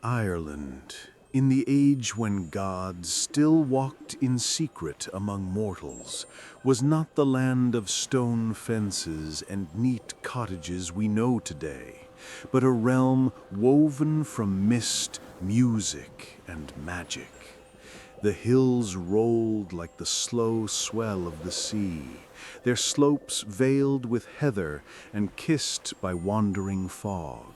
Ireland, in the age when gods still walked in secret among mortals, was not the land of stone fences and neat cottages we know today, but a realm woven from mist, music, and magic. The hills rolled like the slow swell of the sea, their slopes veiled with heather and kissed by wandering fog.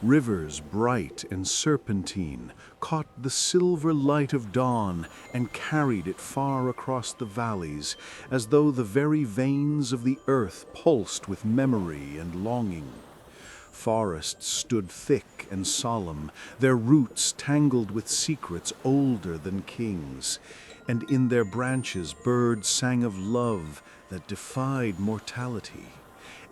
Rivers bright and serpentine caught the silver light of dawn and carried it far across the valleys, as though the very veins of the earth pulsed with memory and longing. Forests stood thick and solemn, their roots tangled with secrets older than kings, and in their branches birds sang of love that defied mortality.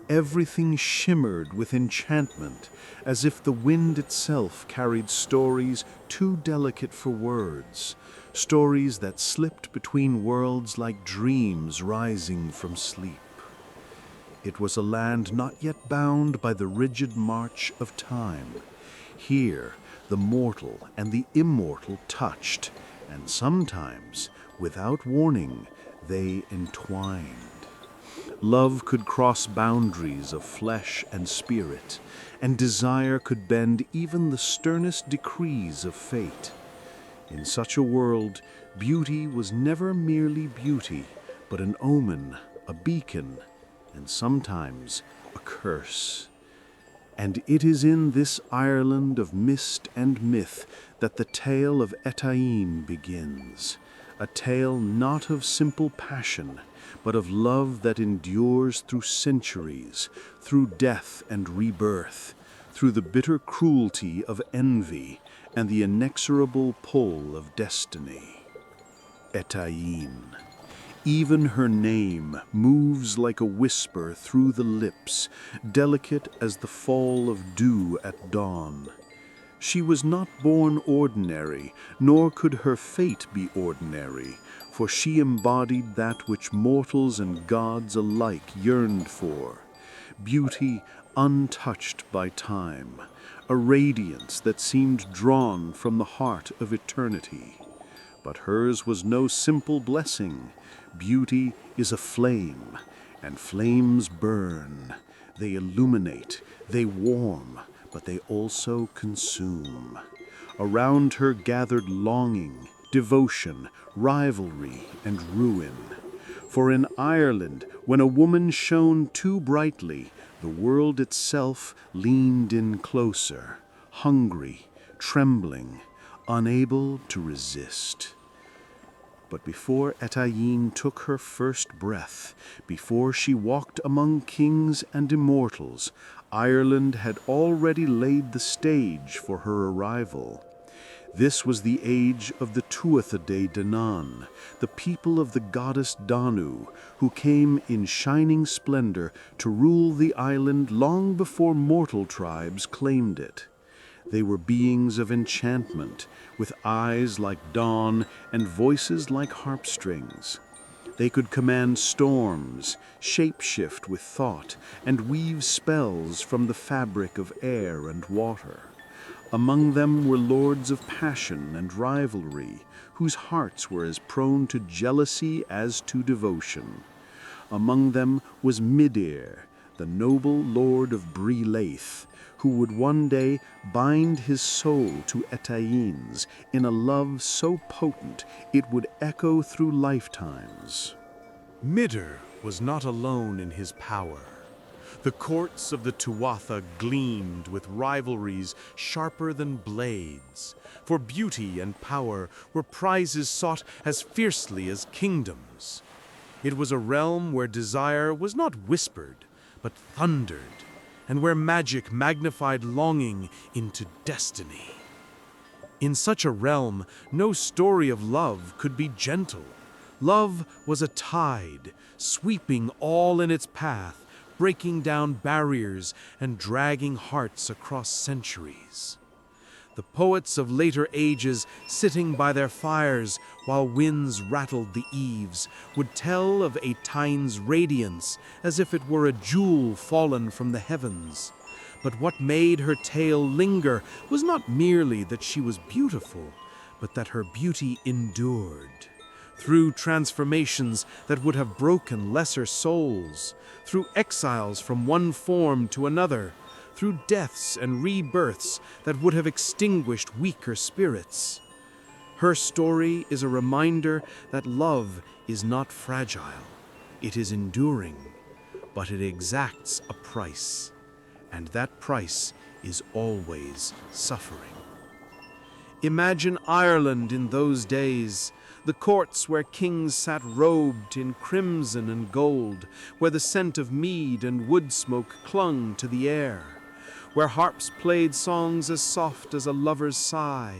Everything shimmered with enchantment, as if the wind itself carried stories too delicate for words, stories that slipped between worlds like dreams rising from sleep. It was a land not yet bound by the rigid march of time. Here, the mortal and the immortal touched, and sometimes, without warning, they entwined. Love could cross boundaries of flesh and spirit, and desire could bend even the sternest decrees of fate. In such a world, beauty was never merely beauty, but an omen, a beacon, and sometimes a curse. And it is in this Ireland of mist and myth that the tale of Etaín begins, a tale not of simple passion, but of love that endures through centuries, through death and rebirth, through the bitter cruelty of envy and the inexorable pull of destiny. Etaín. Even her name moves like a whisper through the lips, delicate as the fall of dew at dawn. She was not born ordinary, nor could her fate be ordinary, for she embodied that which mortals and gods alike yearned for: beauty untouched by time, a radiance that seemed drawn from the heart of eternity. But hers was no simple blessing. Beauty is a flame, and flames burn. They illuminate, they warm, but they also consume. Around her gathered longing, devotion, rivalry, and ruin. For in Ireland, when a woman shone too brightly, the world itself leaned in closer, hungry, trembling, unable to resist. But before Etaín took her first breath, before she walked among kings and immortals, Ireland had already laid the stage for her arrival. This was the age of the Tuatha De Danann, the people of the goddess Danu, who came in shining splendor to rule the island long before mortal tribes claimed it. They were beings of enchantment, with eyes like dawn and voices like harp strings. They could command storms, shapeshift with thought, and weave spells from the fabric of air and water. Among them were lords of passion and rivalry, whose hearts were as prone to jealousy as to devotion. Among them was Midir, the noble lord of Brí Leith, who would one day bind his soul to Etaín's in a love so potent it would echo through lifetimes. Midir was not alone in his power. The courts of the Tuatha gleamed with rivalries sharper than blades, for beauty and power were prizes sought as fiercely as kingdoms. It was a realm where desire was not whispered, but thundered, and where magic magnified longing into destiny. In such a realm, no story of love could be gentle. Love was a tide, sweeping all in its path, breaking down barriers and dragging hearts across centuries. The poets of later ages, sitting by their fires while winds rattled the eaves, would tell of Etaín's radiance as if it were a jewel fallen from the heavens. But what made her tale linger was not merely that she was beautiful, but that her beauty endured. Through transformations that would have broken lesser souls, through exiles from one form to another, through deaths and rebirths that would have extinguished weaker spirits. Her story is a reminder that love is not fragile, it is enduring, but it exacts a price, and that price is always suffering. Imagine Ireland in those days, the courts where kings sat robed in crimson and gold, where the scent of mead and wood smoke clung to the air, where harps played songs as soft as a lover's sigh.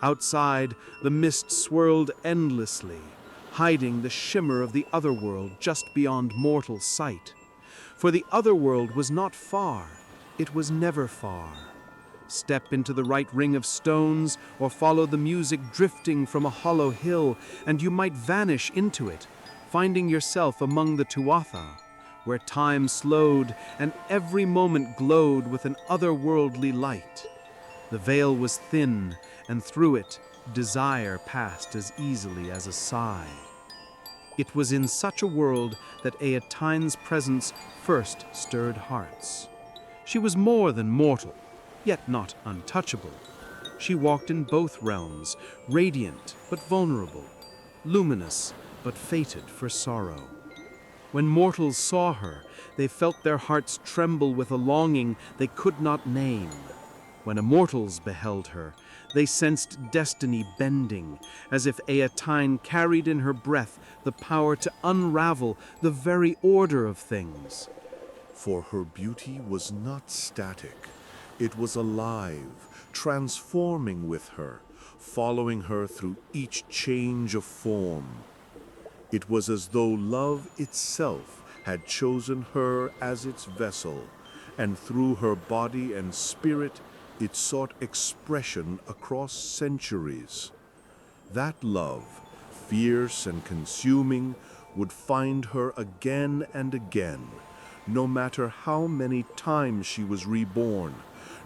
Outside, the mist swirled endlessly, hiding the shimmer of the otherworld just beyond mortal sight. For the otherworld was not far, it was never far. Step into the right ring of stones, or follow the music drifting from a hollow hill, and you might vanish into it, finding yourself among the Tuatha, where time slowed and every moment glowed with an otherworldly light. The veil was thin, and through it, desire passed as easily as a sigh. It was in such a world that Eotain's presence first stirred hearts. She was more than mortal, yet not untouchable. She walked in both realms, radiant but vulnerable, luminous but fated for sorrow. When mortals saw her, they felt their hearts tremble with a longing they could not name. When immortals beheld her, they sensed destiny bending, as if Eotain carried in her breath the power to unravel the very order of things. For her beauty was not static. It was alive, transforming with her, following her through each change of form. It was as though love itself had chosen her as its vessel, and through her body and spirit it sought expression across centuries. That love, fierce and consuming, would find her again and again, no matter how many times she was reborn,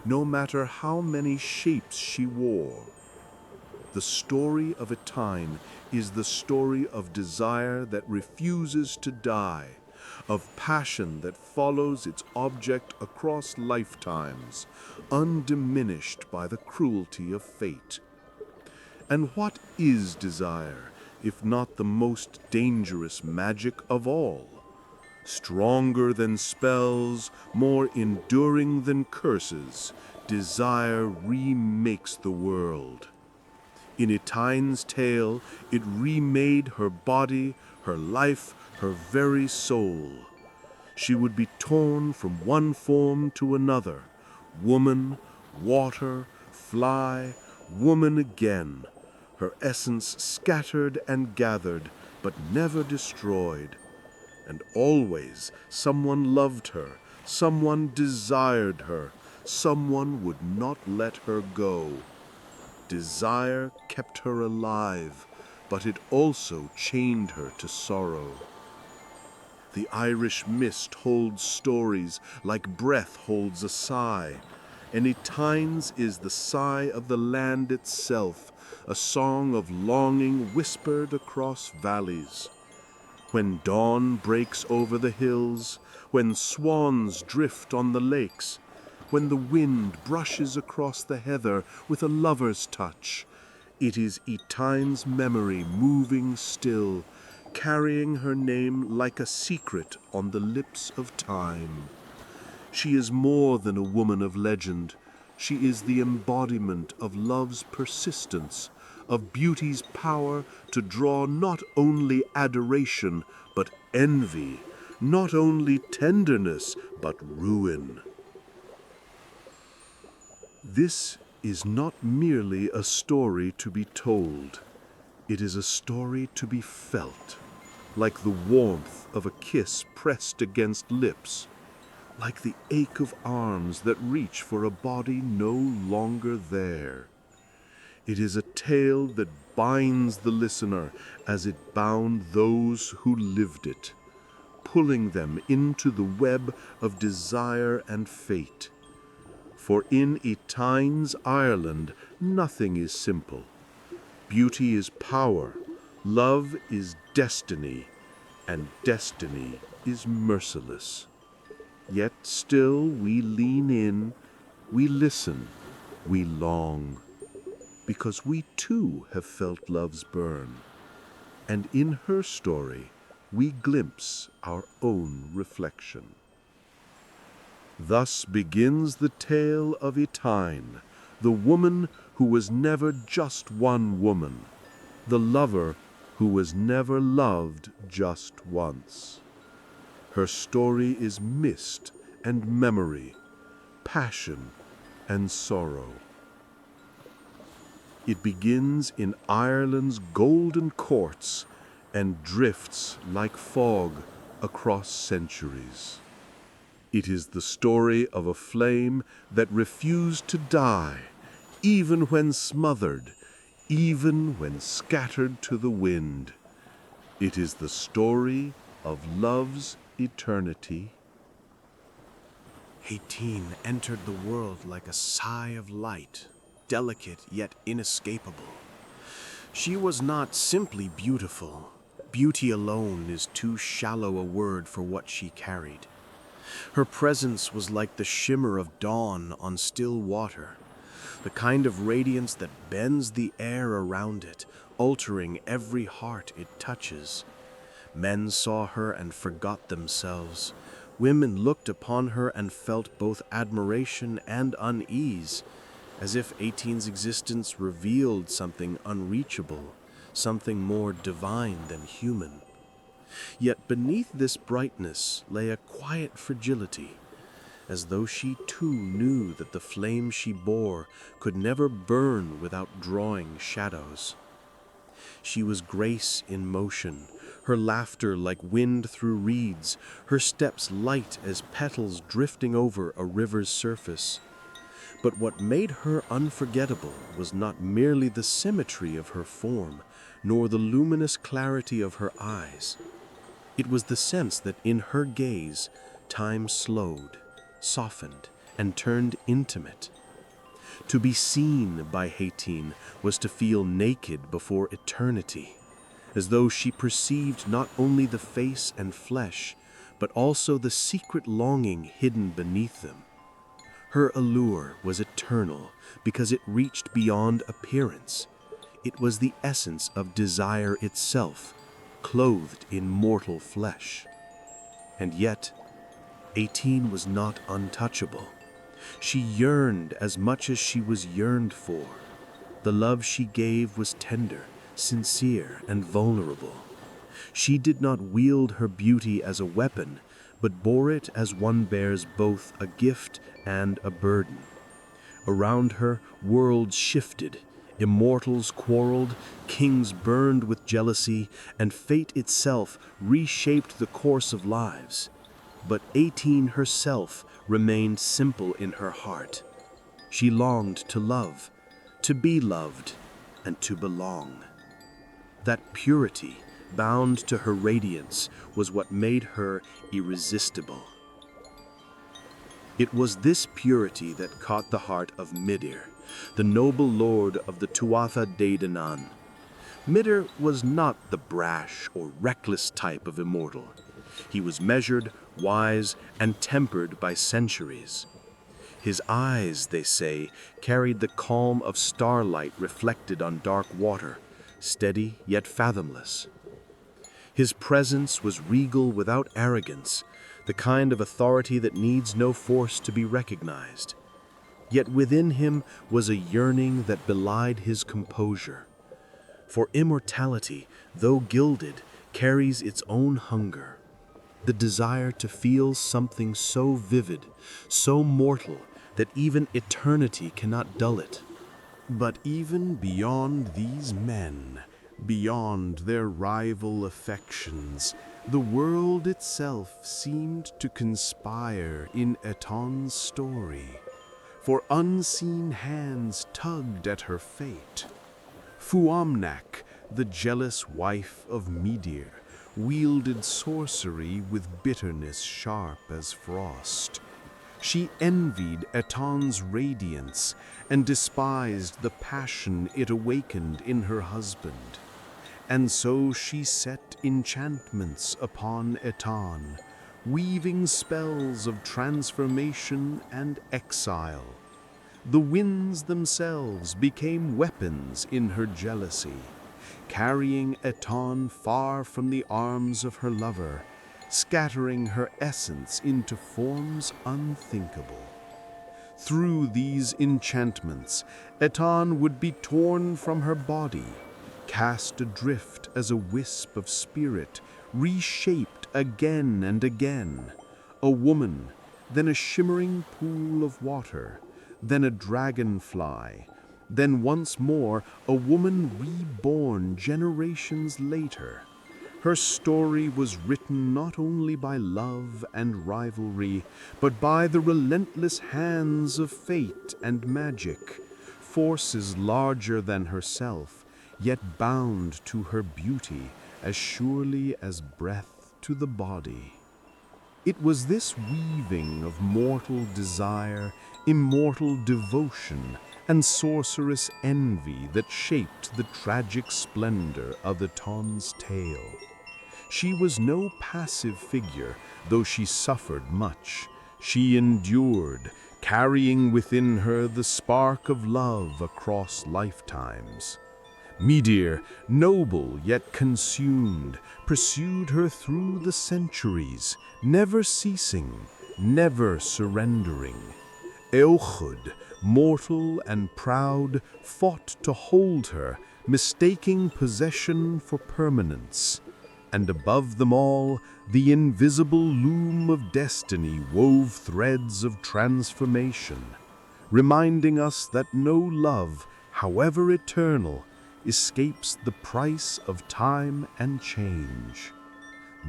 no matter how many shapes she wore. The story of Eotain is the story of desire that refuses to die, of passion that follows its object across lifetimes, undiminished by the cruelty of fate. And what is desire, if not the most dangerous magic of all? Stronger than spells, more enduring than curses, desire remakes the world. In Eotain's tale, it remade her body, her life, her very soul. She would be torn from one form to another, woman, water, fly, woman again, her essence scattered and gathered, but never destroyed. And always someone loved her, someone desired her, someone would not let her go. Desire kept her alive, but it also chained her to sorrow. The Irish mist holds stories like breath holds a sigh, and Eotain's is the sigh of the land itself, a song of longing whispered across valleys. When dawn breaks over the hills, when swans drift on the lakes, when the wind brushes across the heather with a lover's touch, it is Eotain's memory moving still, carrying her name like a secret on the lips of time. She is more than a woman of legend. She is the embodiment of love's persistence, of beauty's power to draw not only adoration, but envy, not only tenderness, but ruin. This is not merely a story to be told. It is a story to be felt, like the warmth of a kiss pressed against lips, like the ache of arms that reach for a body no longer there. It is a tale that binds the listener as it bound those who lived it, pulling them into the web of desire and fate. For in Etein's Ireland nothing is simple. Beauty is power, love is destiny, and destiny is merciless. Yet still we lean in, we listen, we long, because we too have felt love's burn. And in her story, we glimpse our own reflection. Thus begins the tale of Etein, the woman who was never just one woman, the lover who was never loved just once. Her story is mist and memory, passion and sorrow. It begins in Ireland's golden courts and drifts like fog across centuries. It is the story of a flame that refused to die, even when smothered, even when scattered to the wind. It is the story of love's eternity. Etein entered the world like a sigh of light, delicate yet inescapable. She was not simply beautiful. Beauty alone is too shallow a word for what she carried. Her presence was like the shimmer of dawn on still water, the kind of radiance that bends the air around it, altering every heart it touches. Men saw her and forgot themselves. Women looked upon her and felt both admiration and unease, as if Etein's existence revealed something unreachable, something more divine than human. Yet beneath this brightness lay a quiet fragility, as though she too knew that the flame she bore could never burn without drawing shadows. She was grace in motion, her laughter like wind through reeds, her steps light as petals drifting over a river's surface. But what made her unforgettable was not merely the symmetry of her form, nor the luminous clarity of her eyes. It was the sense that in her gaze, time slowed, softened, and turned intimate. To be seen by Etein was to feel naked before eternity, as though she perceived not only the face and flesh, but also the secret longing hidden beneath them. Her allure was eternal because it reached beyond appearance. It was the essence of desire itself, clothed in mortal flesh. And yet, Etein was not untouchable. She yearned as much as she was yearned for. The love she gave was tender, sincere, and vulnerable. She did not wield her beauty as a weapon, but bore it as one bears both a gift and a burden. Around her, worlds shifted, immortals quarreled, kings burned with jealousy, and fate itself reshaped the course of lives. But Etein herself remained simple in her heart. She longed to love, to be loved, and to belong. That purity, bound to her radiance, was what made her irresistible. It was this purity that caught the heart of Midir, the noble lord of the Tuatha De Danann. Midir was not the brash or reckless type of immortal. He was measured, wise, and tempered by centuries. His eyes, they say, carried the calm of starlight reflected on dark water, steady yet fathomless. His presence was regal without arrogance, the kind of authority that needs no force to be recognized. Yet within him was a yearning that belied his composure. For immortality, though gilded, carries its own hunger. The desire to feel something so vivid, so mortal, that even eternity cannot dull it. But even beyond these men, beyond their rival affections, the world itself seemed to conspire in Etein's story, for unseen hands tugged at her fate. Fuamnak, the jealous wife of Midir, wielded sorcery with bitterness sharp as frost. She envied Etan's radiance and despised the passion it awakened in her husband. And so she set enchantments upon Etan, weaving spells of transformation and exile. The winds themselves became weapons in her jealousy, carrying Etan far from the arms of her lover, scattering her essence into forms unthinkable. Through these enchantments, Etan would be torn from her body, cast adrift as a wisp of spirit, reshaped again and again, a woman, then a shimmering pool of water, then a dragonfly, then once more a woman reborn generations later. Her story was written not only by love and rivalry, but by the relentless hands of fate and magic, forces larger than herself, yet bound to her beauty as surely as breath to the body. It was this weaving of mortal desire, immortal devotion, and sorcerous envy that shaped the tragic splendor of Etan's tale. She was no passive figure, though she suffered much. She endured, carrying within her the spark of love across lifetimes. Medir, noble yet consumed, pursued her through the centuries, never ceasing, never surrendering. Eochud, mortal and proud, fought to hold her, mistaking possession for permanence. And above them all, the invisible loom of destiny wove threads of transformation, reminding us that no love, however eternal, escapes the price of time and change.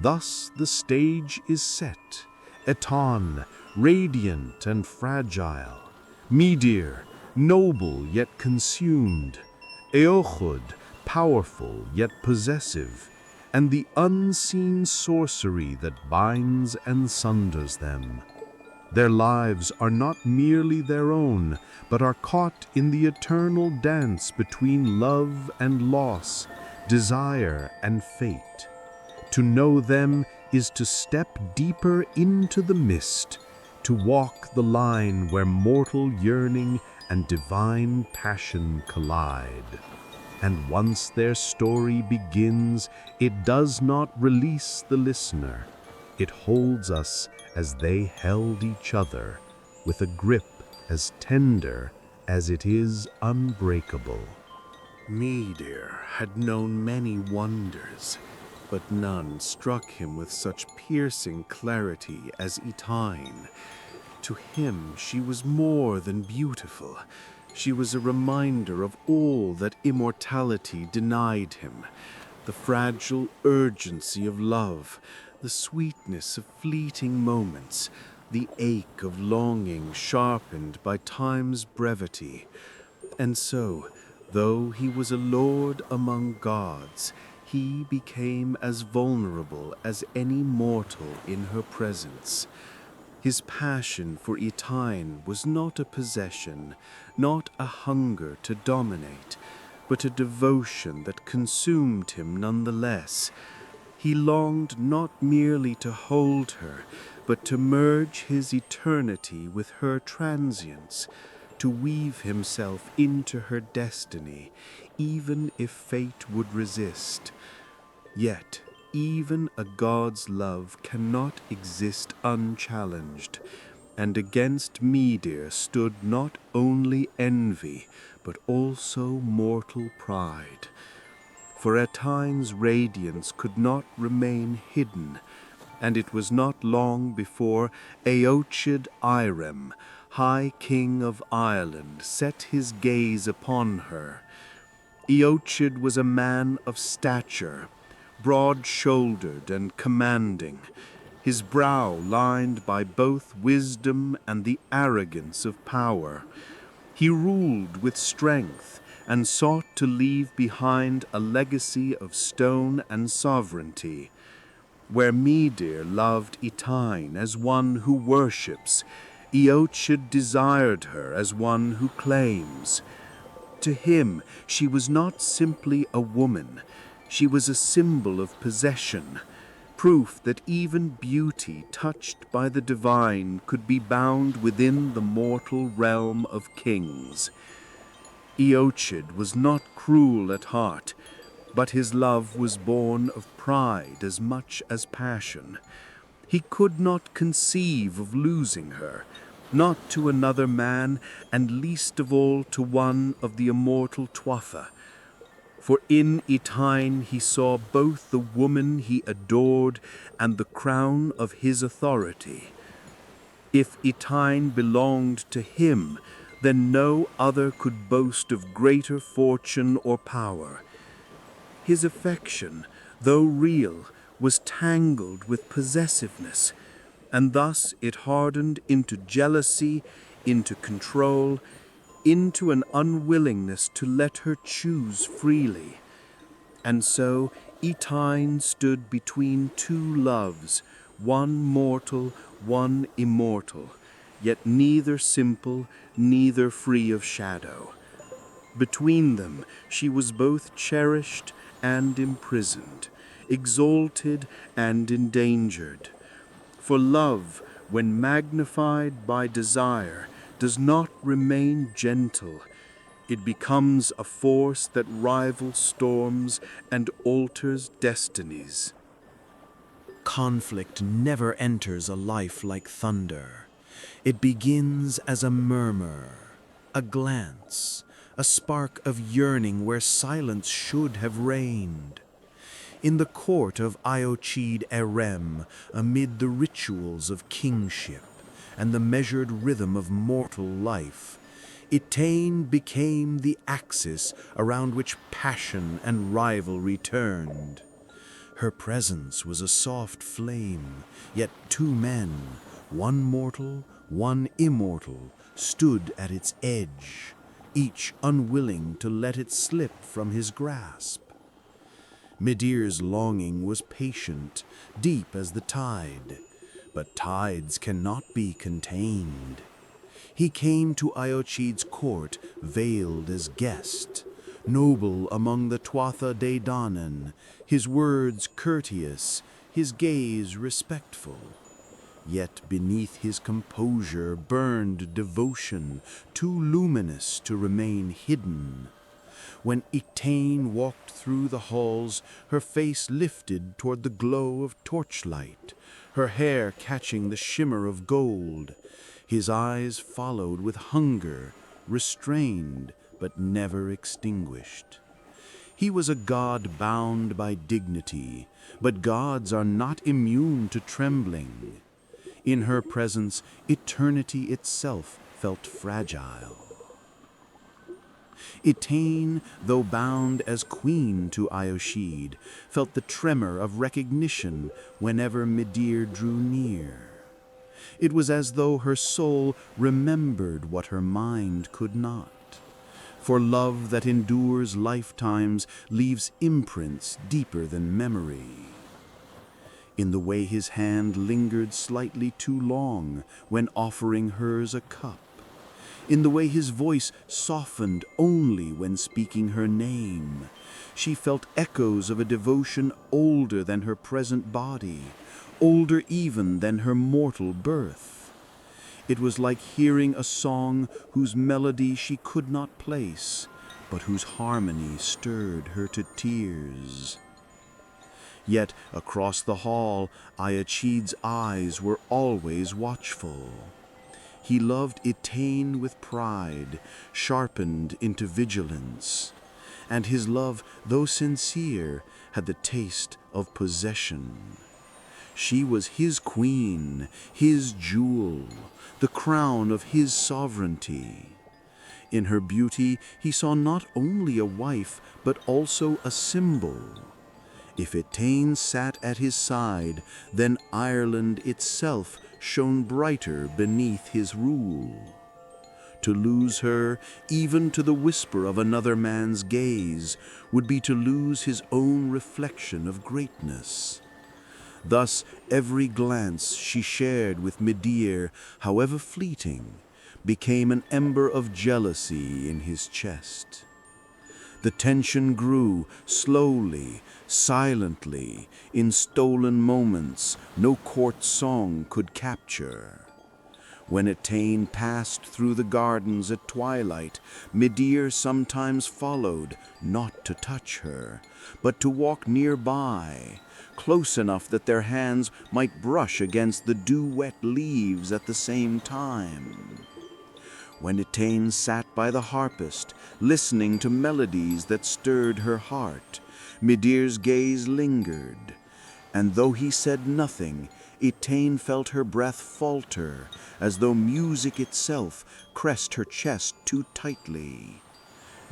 Thus the stage is set, Etan, radiant and fragile, Medir, noble yet consumed, Eochud, powerful yet possessive, and the unseen sorcery that binds and sunders them. Their lives are not merely their own, but are caught in the eternal dance between love and loss, desire and fate. To know them is to step deeper into the mist, to walk the line where mortal yearning and divine passion collide. And once their story begins, it does not release the listener. It holds us as they held each other, with a grip as tender as it is unbreakable. Medir had known many wonders, but none struck him with such piercing clarity as Etain. To him she was more than beautiful. She was a reminder of all that immortality denied him, the fragile urgency of love, the sweetness of fleeting moments, the ache of longing sharpened by time's brevity. And so, though he was a lord among gods, he became as vulnerable as any mortal in her presence. His passion for Etain was not a possession, not a hunger to dominate, but a devotion that consumed him nonetheless. He longed not merely to hold her, but to merge his eternity with her transience, to weave himself into her destiny, even if fate would resist. Yet, even a god's love cannot exist unchallenged, and against Medir stood not only envy, but also mortal pride. For Etain's radiance could not remain hidden, and it was not long before Eochid Irem, High King of Ireland, set his gaze upon her. Eochid was a man of stature, broad-shouldered and commanding, his brow lined by both wisdom and the arrogance of power. He ruled with strength and sought to leave behind a legacy of stone and sovereignty. Where Medir loved Etain as one who worships, Eochaid desired her as one who claims. To him, she was not simply a woman, she was a symbol of possession, proof that even beauty touched by the divine could be bound within the mortal realm of kings. Eochaid was not cruel at heart, but his love was born of pride as much as passion. He could not conceive of losing her, not to another man, and least of all to one of the immortal Tuatha. For in Etain he saw both the woman he adored and the crown of his authority. If Etain belonged to him, then no other could boast of greater fortune or power. His affection, though real, was tangled with possessiveness, and thus it hardened into jealousy, into control, into an unwillingness to let her choose freely. And so Etain stood between two loves, one mortal, one immortal, yet neither simple, neither free of shadow. Between them she was both cherished and imprisoned, exalted and endangered. For love, when magnified by desire, does not remain gentle. It becomes a force that rivals storms and alters destinies. Conflict never enters a life like thunder. It begins as a murmur, a glance, a spark of yearning where silence should have reigned. In the court of Eochaid Erem, amid the rituals of kingship and the measured rhythm of mortal life, Etain became the axis around which passion and rivalry turned. Her presence was a soft flame, yet two men, one mortal, one immortal, stood at its edge, each unwilling to let it slip from his grasp. Midir's longing was patient, deep as the tide, but tides cannot be contained. He came to Eochaid's court, veiled as guest, noble among the Tuatha De Danann, his words courteous, his gaze respectful. Yet beneath his composure burned devotion, too luminous to remain hidden. When Etain walked through the halls, her face lifted toward the glow of torchlight, her hair catching the shimmer of gold. His eyes followed with hunger, restrained but never extinguished. He was a god bound by dignity, but gods are not immune to trembling. In her presence, eternity itself felt fragile. Etain, though bound as queen to Eochaid, felt the tremor of recognition whenever Midir drew near. It was as though her soul remembered what her mind could not. For love that endures lifetimes leaves imprints deeper than memory. In the way his hand lingered slightly too long when offering hers a cup, in the way his voice softened only when speaking her name, she felt echoes of a devotion older than her present body, older even than her mortal birth. It was like hearing a song whose melody she could not place, but whose harmony stirred her to tears. Yet across the hall, Eochaid's eyes were always watchful. He loved Etain with pride, sharpened into vigilance, and his love, though sincere, had the taste of possession. She was his queen, his jewel, the crown of his sovereignty. In her beauty he saw not only a wife, but also a symbol. If Etain sat at his side, then Ireland itself shone brighter beneath his rule. To lose her, even to the whisper of another man's gaze, would be to lose his own reflection of greatness. Thus every glance she shared with Midir, however fleeting, became an ember of jealousy in his chest. The tension grew slowly, silently, in stolen moments no court song could capture. When Etain passed through the gardens at twilight, Midir sometimes followed, not to touch her, but to walk nearby, close enough that their hands might brush against the dew-wet leaves at the same time. When Etain sat by the harpist, listening to melodies that stirred her heart, Midir's gaze lingered, and though he said nothing, Etain felt her breath falter, as though music itself pressed her chest too tightly.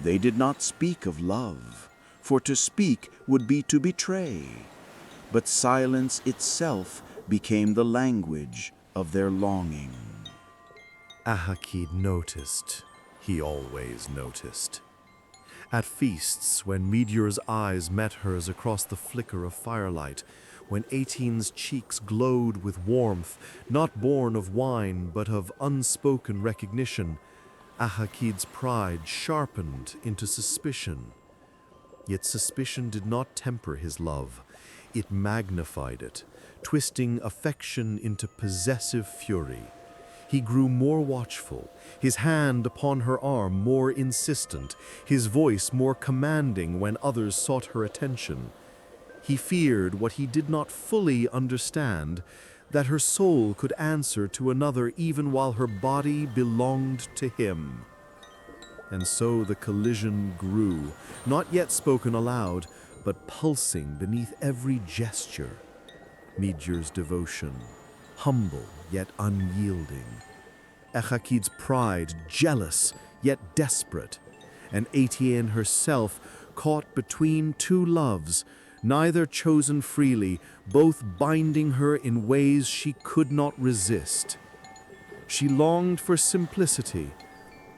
They did not speak of love, for to speak would be to betray, but silence itself became the language of their longing. Ahakid noticed. He always noticed. At feasts, when Meteor's eyes met hers across the flicker of firelight, when Etain's cheeks glowed with warmth, not born of wine but of unspoken recognition, Ahakid's pride sharpened into suspicion. Yet suspicion did not temper his love. It magnified it, twisting affection into possessive fury. He grew more watchful, his hand upon her arm more insistent, his voice more commanding when others sought her attention. He feared what he did not fully understand, that her soul could answer to another even while her body belonged to him. And so the collision grew, not yet spoken aloud, but pulsing beneath every gesture. Meteor's devotion, humble yet unyielding. Ahakid's pride, jealous yet desperate. And Etain herself, caught between two loves, neither chosen freely, both binding her in ways she could not resist. She longed for simplicity,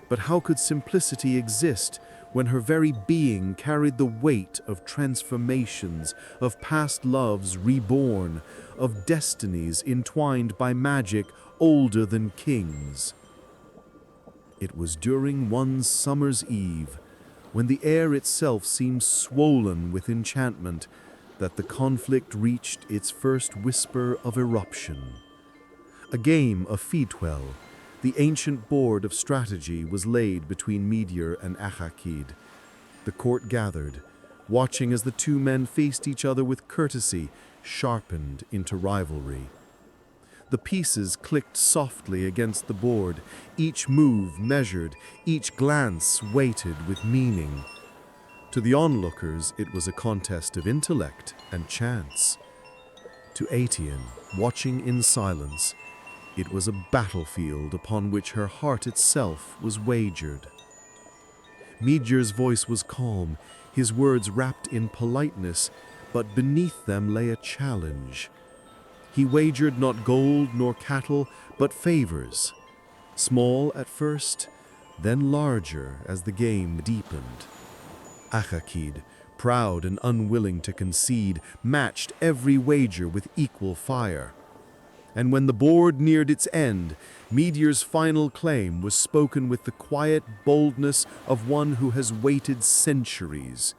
but how could simplicity exist when her very being carried the weight of transformations, of past loves reborn, of destinies entwined by magic older than kings? It was during one summer's eve, when the air itself seemed swollen with enchantment, that the conflict reached its first whisper of eruption. A game of Fitwell, the ancient board of strategy, was laid between Meteor and Ahakid. The court gathered, watching as the two men faced each other with courtesy, sharpened into rivalry. The pieces clicked softly against the board, each move measured, each glance weighted with meaning. To the onlookers, it was a contest of intellect and chance. To Etain, watching in silence, it was a battlefield upon which her heart itself was wagered. Meteor's voice was calm, his words wrapped in politeness, but beneath them lay a challenge. He wagered not gold nor cattle, but favors, small at first, then larger as the game deepened. Ahakid, proud and unwilling to concede, matched every wager with equal fire. And when the board neared its end, Meteor's final claim was spoken with the quiet boldness of one who has waited centuries.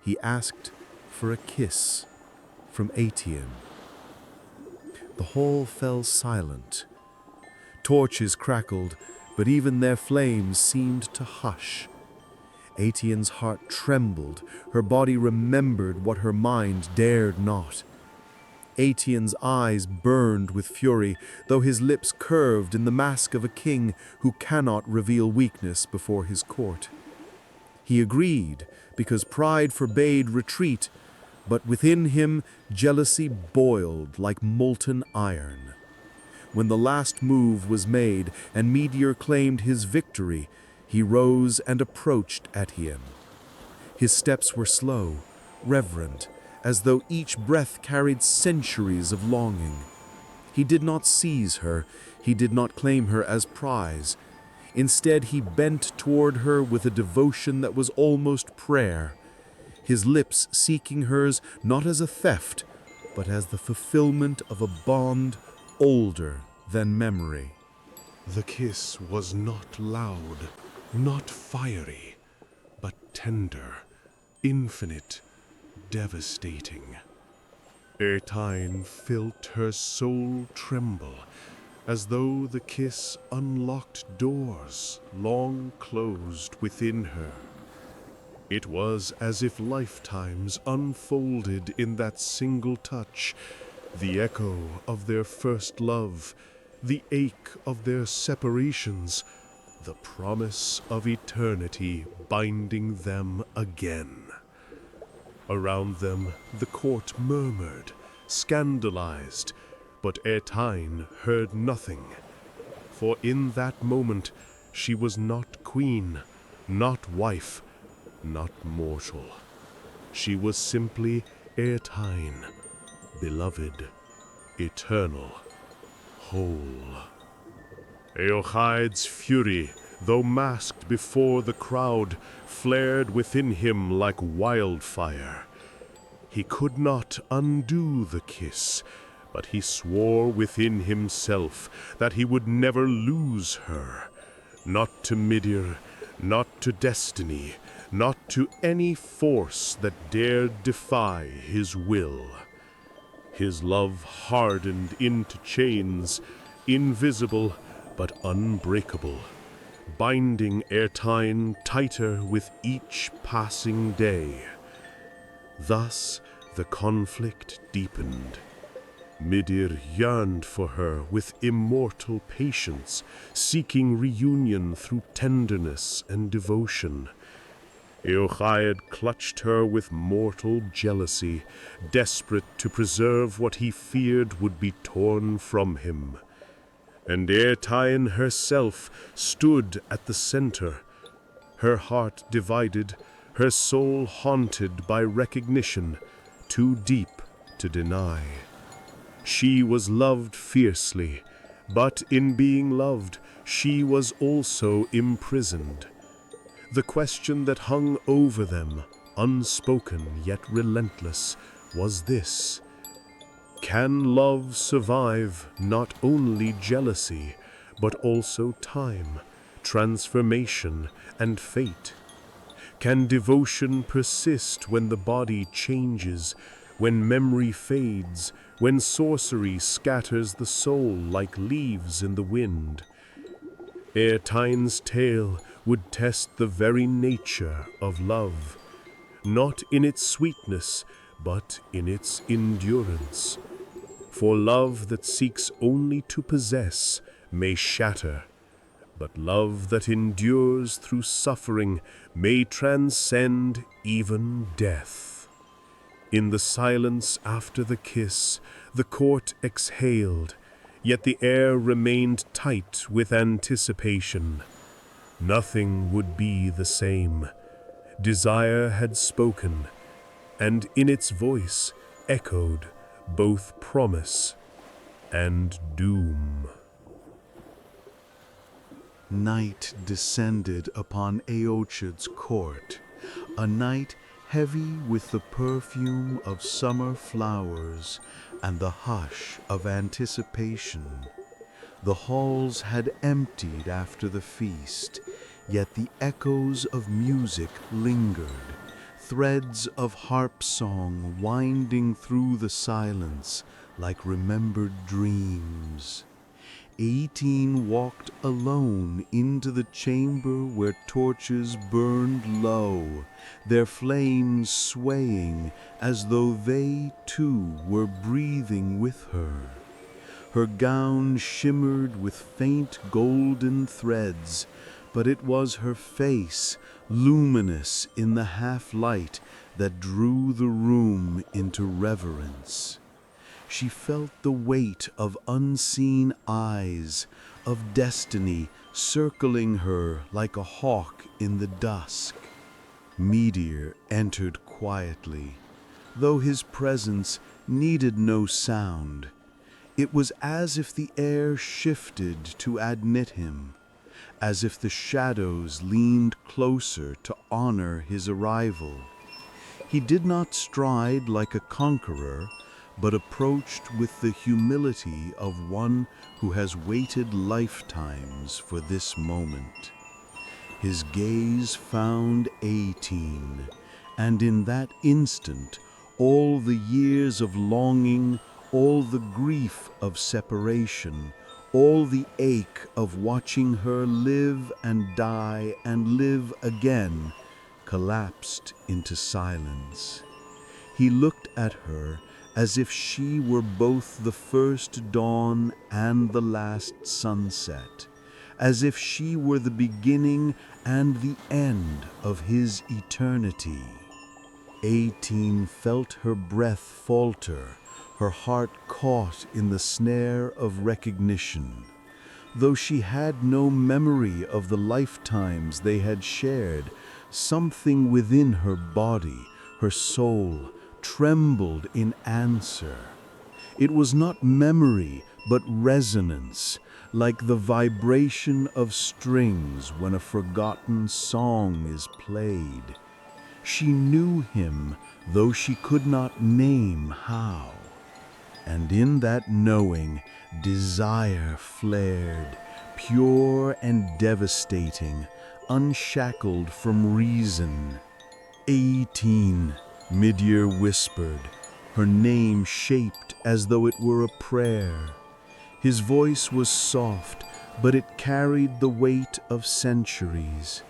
He asked for a kiss from Etain. The hall fell silent. Torches crackled, but even their flames seemed to hush. Etain's heart trembled, her body remembered what her mind dared not. Etain's eyes burned with fury, though his lips curved in the mask of a king who cannot reveal weakness before his court. He agreed, because pride forbade retreat, but within him jealousy boiled like molten iron. When the last move was made and Meteor claimed his victory, he rose and approached Etienne. His steps were slow, reverent, as though each breath carried centuries of longing. He did not seize her, he did not claim her as prize. Instead, he bent toward her with a devotion that was almost prayer, his lips seeking hers not as a theft, but as the fulfillment of a bond older than memory. The kiss was not loud, not fiery, but tender, infinite, devastating. Ertine felt her soul tremble, as though the kiss unlocked doors long closed within her. It was as if lifetimes unfolded in that single touch, the echo of their first love, the ache of their separations, the promise of eternity binding them again. Around them the court murmured, scandalized, but Ertine heard nothing. For in that moment she was not queen, not wife, not mortal. She was simply Ertine, beloved, eternal, whole. Eochaid's fury, though masked before the crowd, flared within him like wildfire. He could not undo the kiss, but he swore within himself that he would never lose her. Not to Midir, not to destiny, not to any force that dared defy his will. His love hardened into chains, invisible but unbreakable, binding Ertine tighter with each passing day. Thus the conflict deepened. Midir yearned for her with immortal patience, seeking reunion through tenderness and devotion. Eochaid clutched her with mortal jealousy, desperate to preserve what he feared would be torn from him. And Ertine herself stood at the center, her heart divided, her soul haunted by recognition, too deep to deny. She was loved fiercely, but in being loved, she was also imprisoned. The question that hung over them, unspoken yet relentless, was this: can love survive not only jealousy, but also time, transformation, and fate? Can devotion persist when the body changes, when memory fades, when sorcery scatters the soul like leaves in the wind? Ertine's tale would test the very nature of love, not in its sweetness, but in its endurance. For love that seeks only to possess may shatter, but love that endures through suffering may transcend even death. In the silence after the kiss, the court exhaled, yet the air remained tight with anticipation. Nothing would be the same. Desire had spoken, and in its voice echoed both promise and doom. Night descended upon Eochaid's court, a night heavy with the perfume of summer flowers and the hush of anticipation. The halls had emptied after the feast, yet the echoes of music lingered, threads of harp song winding through the silence like remembered dreams. 18 walked alone into the chamber where torches burned low, their flames swaying as though they too were breathing with her. Her gown shimmered with faint golden threads, but it was her face, luminous in the half-light, that drew the room into reverence. She felt the weight of unseen eyes, of destiny circling her like a hawk in the dusk. Midir entered quietly, though his presence needed no sound. It was as if the air shifted to admit him, as if the shadows leaned closer to honor his arrival. He did not stride like a conqueror, but approached with the humility of one who has waited lifetimes for this moment. His gaze found 18, and in that instant, all the years of longing, all the grief of separation, all the ache of watching her live and die and live again, collapsed into silence. He looked at her as if she were both the first dawn and the last sunset, as if she were the beginning and the end of his eternity. 18 felt her breath falter, her heart caught in the snare of recognition. Though she had no memory of the lifetimes they had shared, something within her body, her soul, trembled in answer. It was not memory, but resonance, like the vibration of strings when a forgotten song is played. She knew him, though she could not name how. And in that knowing, desire flared, pure and devastating, unshackled from reason. 18, Midir whispered, her name shaped as though it were a prayer. His voice was soft, but it carried the weight of centuries.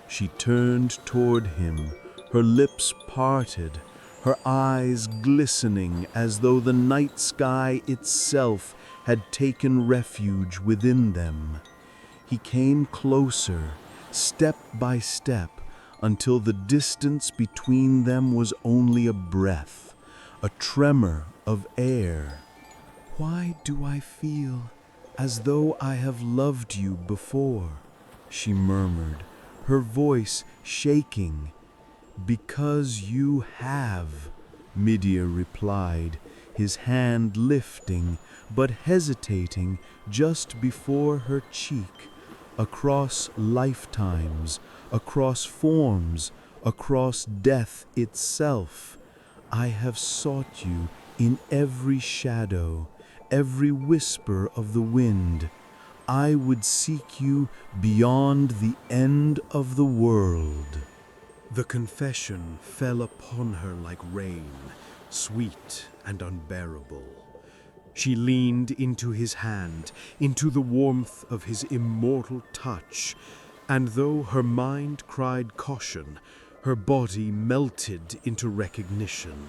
She turned toward him, her lips parted, her eyes glistening as though the night sky itself had taken refuge within them. He came closer, step by step, until the distance between them was only a breath, a tremor of air. "Why do I feel as though I have loved you before?" she murmured, her voice shaking. "Because you have," Midir replied, his hand lifting but hesitating just before her cheek. "Across lifetimes, across forms, across death itself, I have sought you in every shadow, every whisper of the wind. I would seek you beyond the end of the world." The confession fell upon her like rain, sweet and unbearable. She leaned into his hand, into the warmth of his immortal touch, and though her mind cried caution, her body melted into recognition.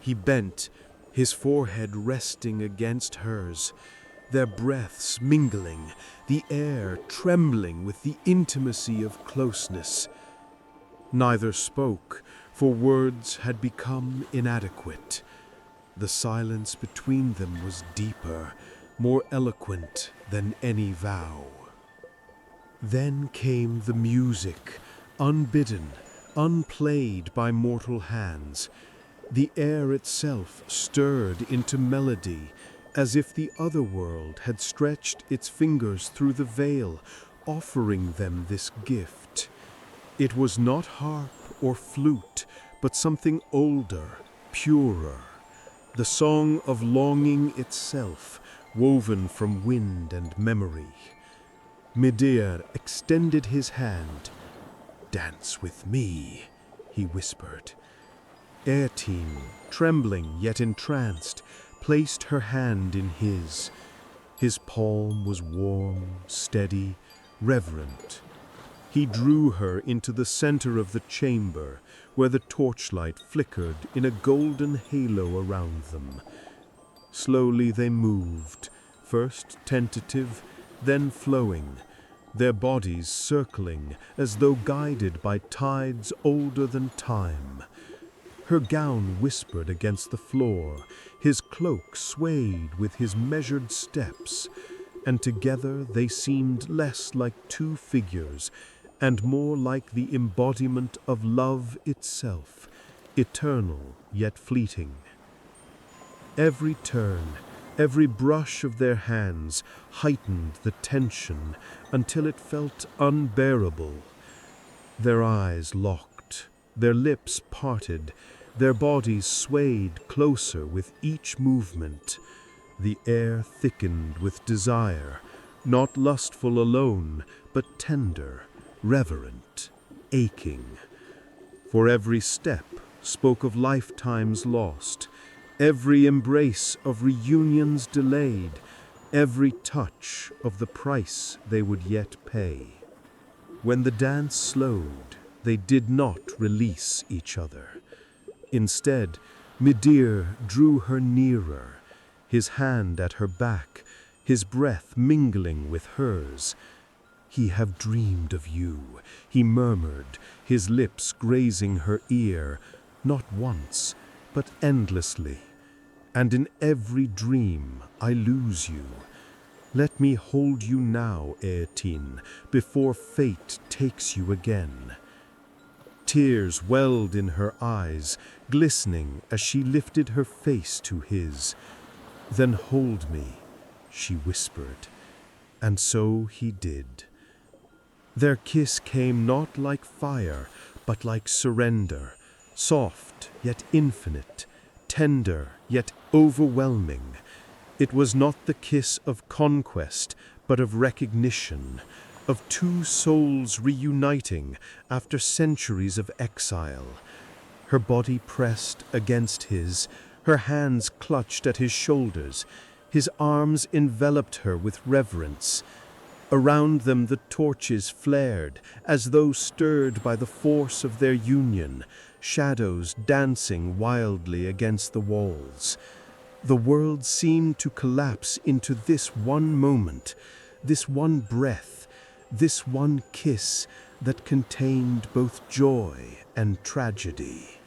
He bent, his forehead resting against hers, their breaths mingling, the air trembling with the intimacy of closeness. Neither spoke, for words had become inadequate. The silence between them was deeper, more eloquent than any vow. Then came the music, unbidden, unplayed by mortal hands. The air itself stirred into melody, as if the other world had stretched its fingers through the veil, offering them this gift. It was not harp or flute, but something older, purer. The song of longing itself, woven from wind and memory. Midir extended his hand. "Dance with me," he whispered. Airteen, trembling yet entranced, placed her hand in his. His palm was warm, steady, reverent. He drew her into the center of the chamber, where the torchlight flickered in a golden halo around them. Slowly they moved, first tentative, then flowing, their bodies circling as though guided by tides older than time. Her gown whispered against the floor, his cloak swayed with his measured steps, and together they seemed less like two figures and more like the embodiment of love itself, eternal yet fleeting. Every turn, every brush of their hands heightened the tension until it felt unbearable. Their eyes locked, their lips parted, Their bodies swayed closer with each movement. The air thickened with desire, not lustful alone, but tender, reverent, aching. For every step spoke of lifetimes lost, every embrace of reunions delayed, every touch of the price they would yet pay. When the dance slowed, they did not release each other. Instead, Midir drew her nearer, his hand at her back, his breath mingling with hers. "He have dreamed of you," he murmured, his lips grazing her ear, not once, but endlessly. "And in every dream I lose you. Let me hold you now, Eetin, before fate takes you again." Tears welled in her eyes, glistening as she lifted her face to his. "Then hold me," she whispered, and so he did. Their kiss came not like fire, but like surrender, soft yet infinite, tender yet overwhelming. It was not the kiss of conquest, but of recognition, of two souls reuniting after centuries of exile. Her body pressed against his, her hands clutched at his shoulders, his arms enveloped her with reverence. Around them the torches flared, as though stirred by the force of their union, shadows dancing wildly against the walls. The world seemed to collapse into this one moment, this one breath, this one kiss that contained both joy and tragedy.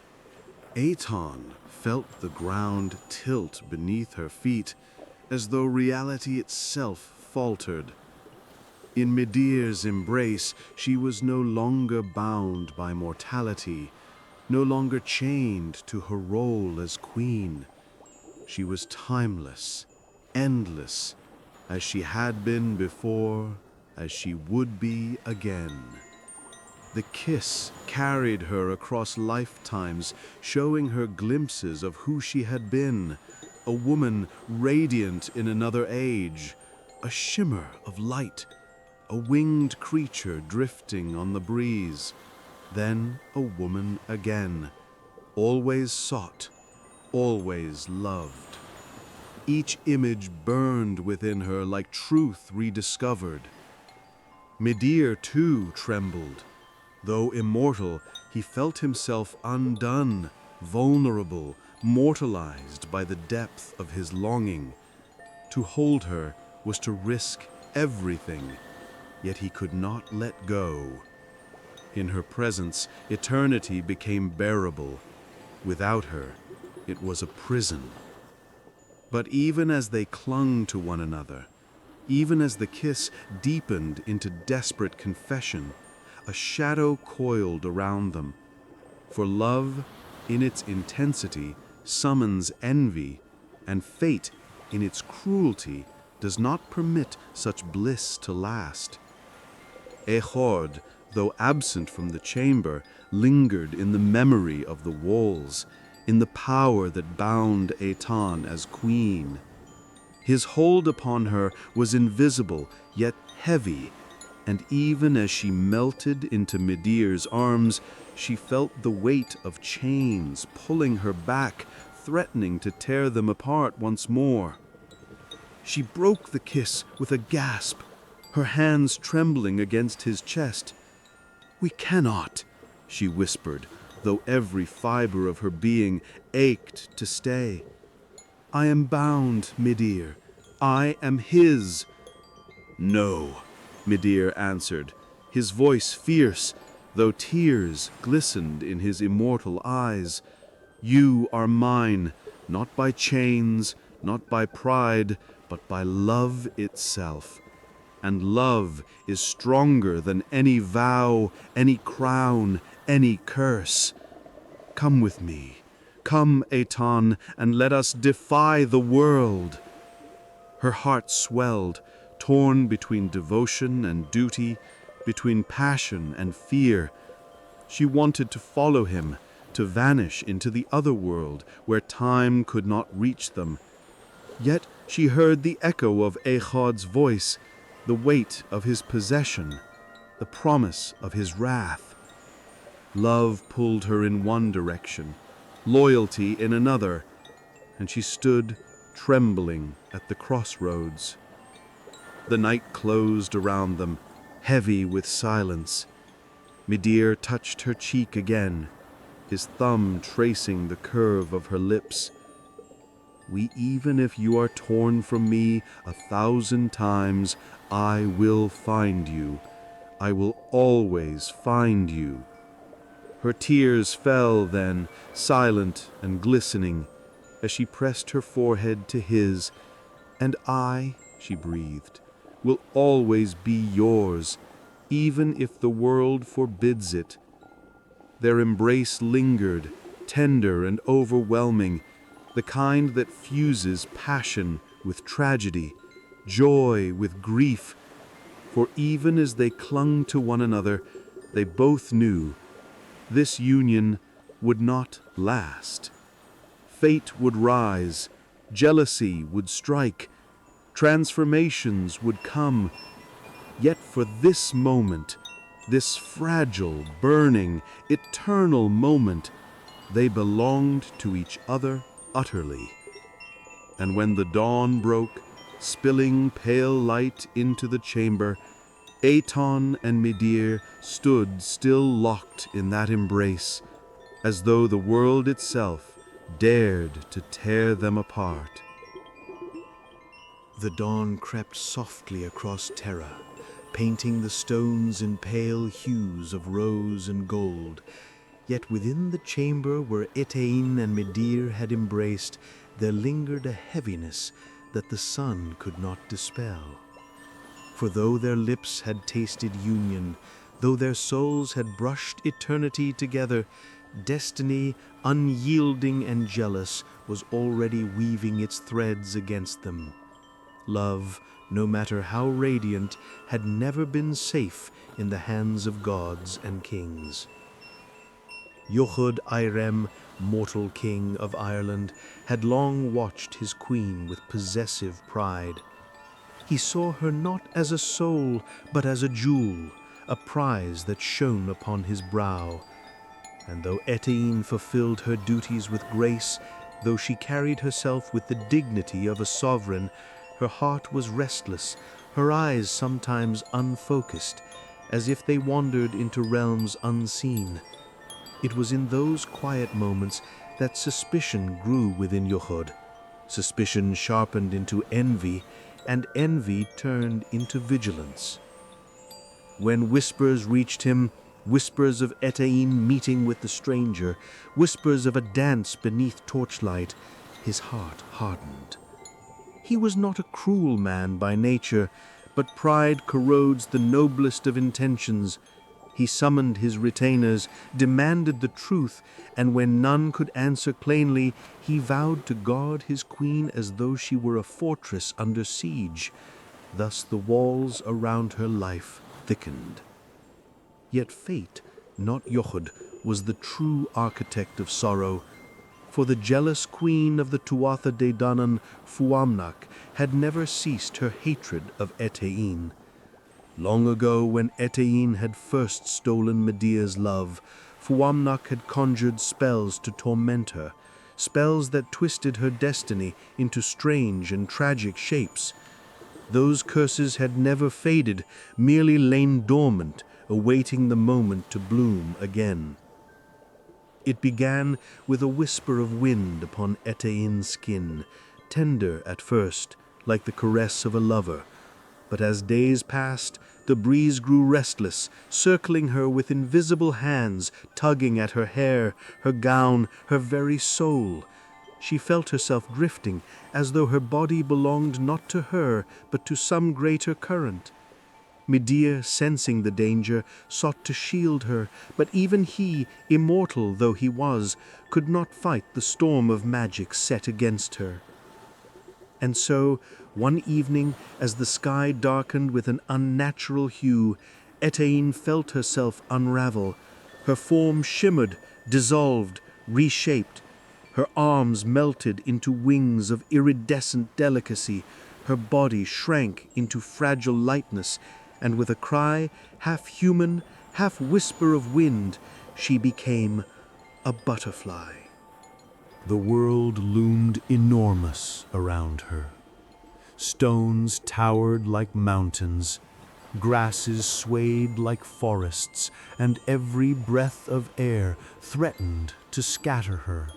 Aton felt the ground tilt beneath her feet, as though reality itself faltered. In Midir's embrace, she was no longer bound by mortality, no longer chained to her role as queen. She was timeless, endless, as she had been before, as she would be again. The kiss carried her across lifetimes, showing her glimpses of who she had been, a woman radiant in another age, a shimmer of light, a winged creature drifting on the breeze, then a woman again, always sought, always loved. Each image burned within her like truth rediscovered. Midir too trembled. Though immortal, he felt himself undone, vulnerable, mortalized by the depth of his longing. To hold her was to risk everything, yet he could not let go. In her presence, eternity became bearable. Without her, it was a prison. But even as they clung to one another, even as the kiss deepened into desperate confession, a shadow coiled around them. For love, in its intensity, summons envy, and fate, in its cruelty, does not permit such bliss to last. Ehord, though absent from the chamber, lingered in the memory of the walls, in the power that bound Aton as queen. His hold upon her was invisible, yet heavy, and even as she melted into Midir's arms, she felt the weight of chains pulling her back, threatening to tear them apart once more. She broke the kiss with a gasp, her hands trembling against his chest. "We cannot," she whispered, though every fiber of her being ached to stay. "I am bound, Midir. I am his." "No," Midir answered, his voice fierce, though tears glistened in his immortal eyes. "You are mine, not by chains, not by pride, but by love itself. And love is stronger than any vow, any crown, any curse. Come with me. Come, Aton, and let us defy the world." Her heart swelled, torn between devotion and duty, between passion and fear. She wanted to follow him, to vanish into the other world where time could not reach them. Yet she heard the echo of Echod's voice, the weight of his possession, the promise of his wrath. Love pulled her in one direction, loyalty in another, and she stood trembling at the crossroads. The night closed around them, heavy with silence. Midir touched her cheek again, his thumb tracing the curve of her lips. Even if you are torn from me 1,000 times, I will find you. I will always find you. Her tears fell then, silent and glistening, as she pressed her forehead to his. And I, she breathed, will always be yours, even if the world forbids it. Their embrace lingered, tender and overwhelming, the kind that fuses passion with tragedy, joy with grief. For even as they clung to one another, they both knew this union would not last. Fate would rise, jealousy would strike, transformations would come. Yet for this moment, this fragile, burning, eternal moment, they belonged to each other utterly. And when the dawn broke, spilling pale light into the chamber, Aton and Midir stood still locked in that embrace, as though the world itself dared to tear them apart. The dawn crept softly across Terra, painting the stones in pale hues of rose and gold. Yet within the chamber where Etain and Midir had embraced, there lingered a heaviness that the sun could not dispel. For though their lips had tasted union, though their souls had brushed eternity together, destiny, unyielding and jealous, was already weaving its threads against them. Love, no matter how radiant, had never been safe in the hands of gods and kings. Yochud Airem, mortal king of Ireland, had long watched his queen with possessive pride. He saw her not as a soul, but as a jewel, a prize that shone upon his brow. And though Etain fulfilled her duties with grace, though she carried herself with the dignity of a sovereign, her heart was restless, her eyes sometimes unfocused, as if they wandered into realms unseen. It was in those quiet moments that suspicion grew within Yochud. Suspicion sharpened into envy, and envy turned into vigilance. When whispers reached him, whispers of Etain meeting with the stranger, whispers of a dance beneath torchlight, his heart hardened. He was not a cruel man by nature, but pride corrodes the noblest of intentions. He summoned his retainers, demanded the truth, and when none could answer plainly, he vowed to guard his queen as though she were a fortress under siege. Thus the walls around her life thickened. Yet fate, not Yochud, was the true architect of sorrow, for the jealous queen of the Tuatha De Danann, Fuamnach, had never ceased her hatred of Etain. Long ago, when Etain had first stolen Medea's love, Fuamnach had conjured spells to torment her, spells that twisted her destiny into strange and tragic shapes. Those curses had never faded, merely lain dormant, awaiting the moment to bloom again. It began with a whisper of wind upon Etain's skin, tender at first, like the caress of a lover. But as days passed, the breeze grew restless, circling her with invisible hands, tugging at her hair, her gown, her very soul. She felt herself drifting, as though her body belonged not to her, but to some greater current. Medea, sensing the danger, sought to shield her, but even he, immortal though he was, could not fight the storm of magic set against her. And so, one evening, as the sky darkened with an unnatural hue, Etain felt herself unravel. Her form shimmered, dissolved, reshaped. Her arms melted into wings of iridescent delicacy. Her body shrank into fragile lightness, and with a cry, half human, half whisper of wind, she became a butterfly. The world loomed enormous around her. Stones towered like mountains, grasses swayed like forests, and every breath of air threatened to scatter her.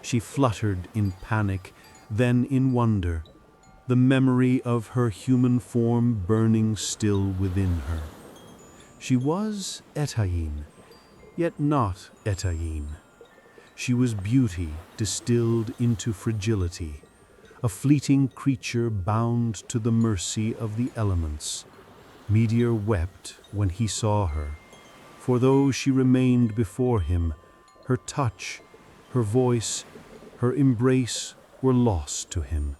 She fluttered in panic, then in wonder, the memory of her human form burning still within her. She was Etayin, yet not Etayin. She was beauty distilled into fragility, a fleeting creature bound to the mercy of the elements. Meteor wept when he saw her, for though she remained before him, her touch, her voice, her embrace were lost to him.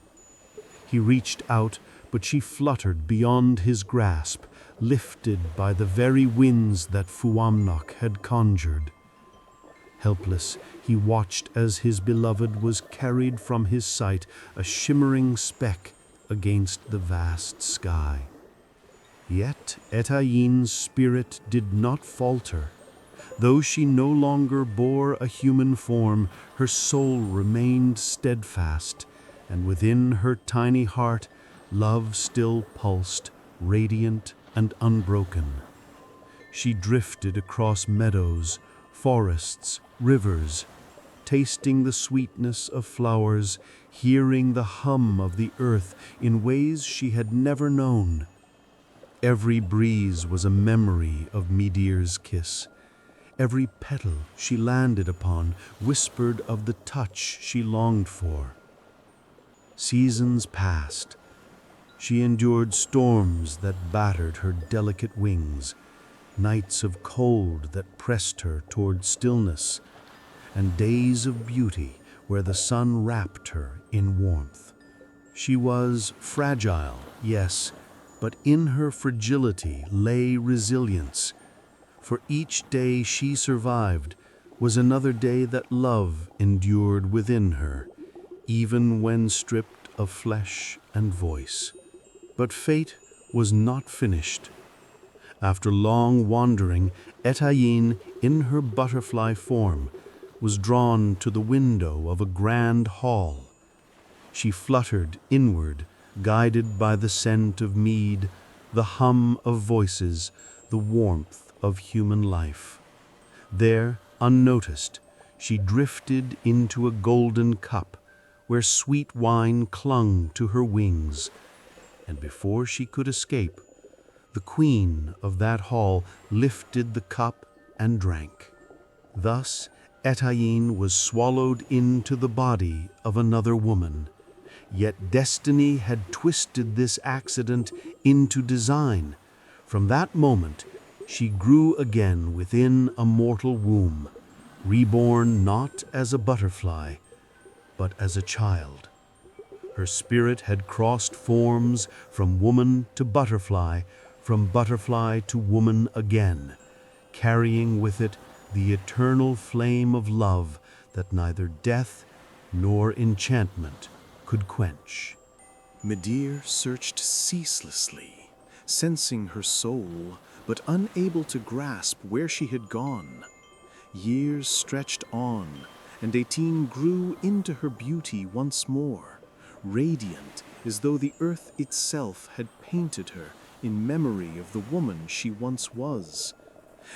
He reached out, but she fluttered beyond his grasp, lifted by the very winds that Fuamnok had conjured. Helpless, he watched as his beloved was carried from his sight, a shimmering speck against the vast sky. Yet Etayin's spirit did not falter. Though she no longer bore a human form, her soul remained steadfast, and within her tiny heart, love still pulsed, radiant and unbroken. She drifted across meadows, forests, rivers, tasting the sweetness of flowers, hearing the hum of the earth in ways she had never known. Every breeze was a memory of Midir's kiss. Every petal she landed upon whispered of the touch she longed for. Seasons passed. She endured storms that battered her delicate wings, nights of cold that pressed her toward stillness, and days of beauty where the sun wrapped her in warmth. She was fragile, yes, but in her fragility lay resilience. For each day she survived was another day that love endured within her, even when stripped of flesh and voice. But fate was not finished. After long wandering, Etayin, in her butterfly form, was drawn to the window of a grand hall. She fluttered inward, guided by the scent of mead, the hum of voices, the warmth of human life. There, unnoticed, she drifted into a golden cup, where sweet wine clung to her wings, and before she could escape, the queen of that hall lifted the cup and drank. Thus, Etayin was swallowed into the body of another woman, yet destiny had twisted this accident into design. From that moment, she grew again within a mortal womb, reborn not as a butterfly, but as a child. Her spirit had crossed forms from woman to butterfly, from butterfly to woman again, carrying with it the eternal flame of love that neither death nor enchantment could quench. Midir searched ceaselessly, sensing her soul, but unable to grasp where she had gone. Years stretched on, and Eighteen grew into her beauty once more, radiant as though the earth itself had painted her in memory of the woman she once was.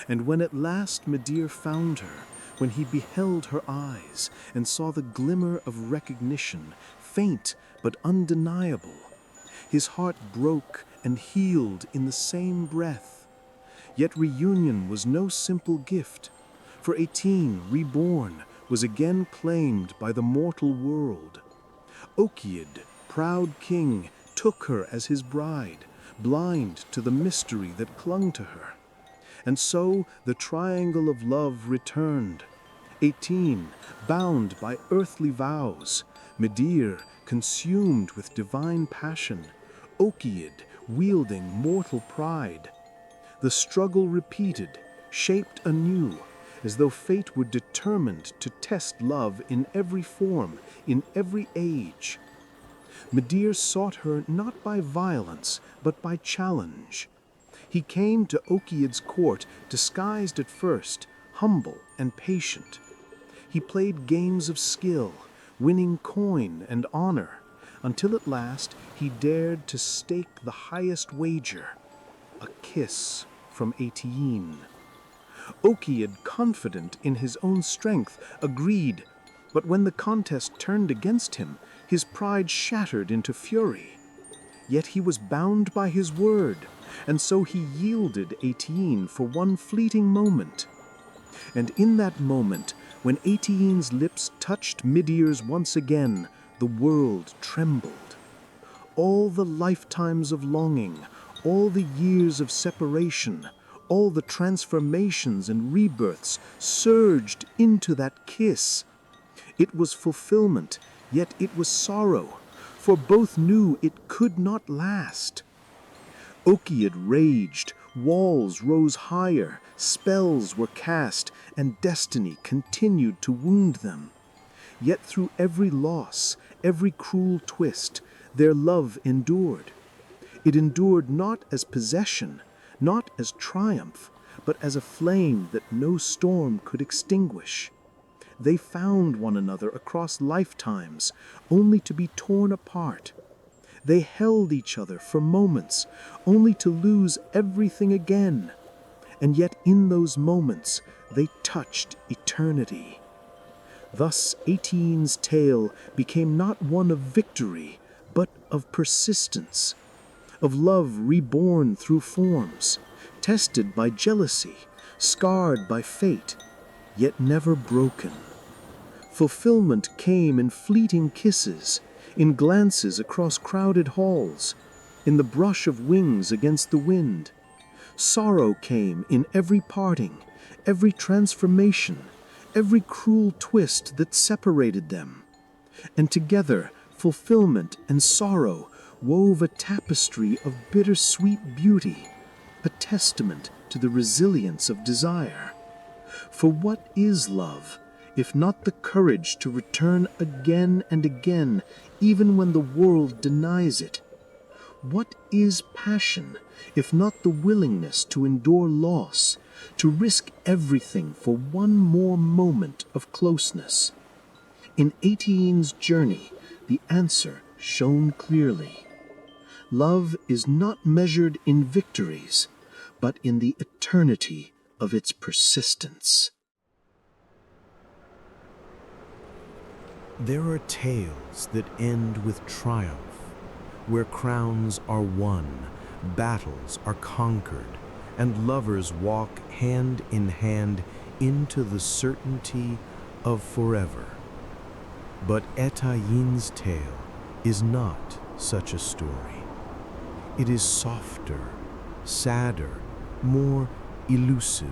And when at last Midir found her, when he beheld her eyes and saw the glimmer of recognition, faint but undeniable, his heart broke and healed in the same breath. Yet reunion was no simple gift, for 18, reborn, was again claimed by the mortal world. Okied, proud king, took her as his bride, blind to the mystery that clung to her. And so the triangle of love returned. 18, bound by earthly vows, Midir, consumed with divine passion, Okied, wielding mortal pride. The struggle repeated, shaped anew, as though fate were determined to test love in every form, in every age. Medea sought her not by violence, but by challenge. He came to Okiad's court disguised at first, humble and patient. He played games of skill, winning coin and honor, until at last he dared to stake the highest wager, a kiss from Aeteine. Okiad, confident in his own strength, agreed, but when the contest turned against him, his pride shattered into fury. Yet he was bound by his word, and so he yielded Aeteine for one fleeting moment. And in that moment, when Aeteine's lips touched Midir's once again, the world trembled. All the lifetimes of longing, all the years of separation, all the transformations and rebirths surged into that kiss. It was fulfillment, yet it was sorrow, for both knew it could not last. Okiad raged, walls rose higher, spells were cast, and destiny continued to wound them. Yet through every loss, every cruel twist, their love endured. It endured not as possession, not as triumph, but as a flame that no storm could extinguish. They found one another across lifetimes, only to be torn apart. They held each other for moments, only to lose everything again. And yet in those moments, they touched eternity. Thus Aeteine's tale became not one of victory, but of persistence, of love reborn through forms, tested by jealousy, scarred by fate, yet never broken. Fulfillment came in fleeting kisses, in glances across crowded halls, in the brush of wings against the wind. Sorrow came in every parting, every transformation, every cruel twist that separated them. And together, fulfillment and sorrow wove a tapestry of bittersweet beauty, a testament to the resilience of desire. For what is love, if not the courage to return again and again, even when the world denies it? What is passion, if not the willingness to endure loss, to risk everything for one more moment of closeness? In Aeteine's journey, the answer shone clearly. Love is not measured in victories, but in the eternity of its persistence. There are tales that end with triumph, where crowns are won, battles are conquered, and lovers walk hand in hand into the certainty of forever. But Aeteine's tale is not such a story. It is softer, sadder, more elusive,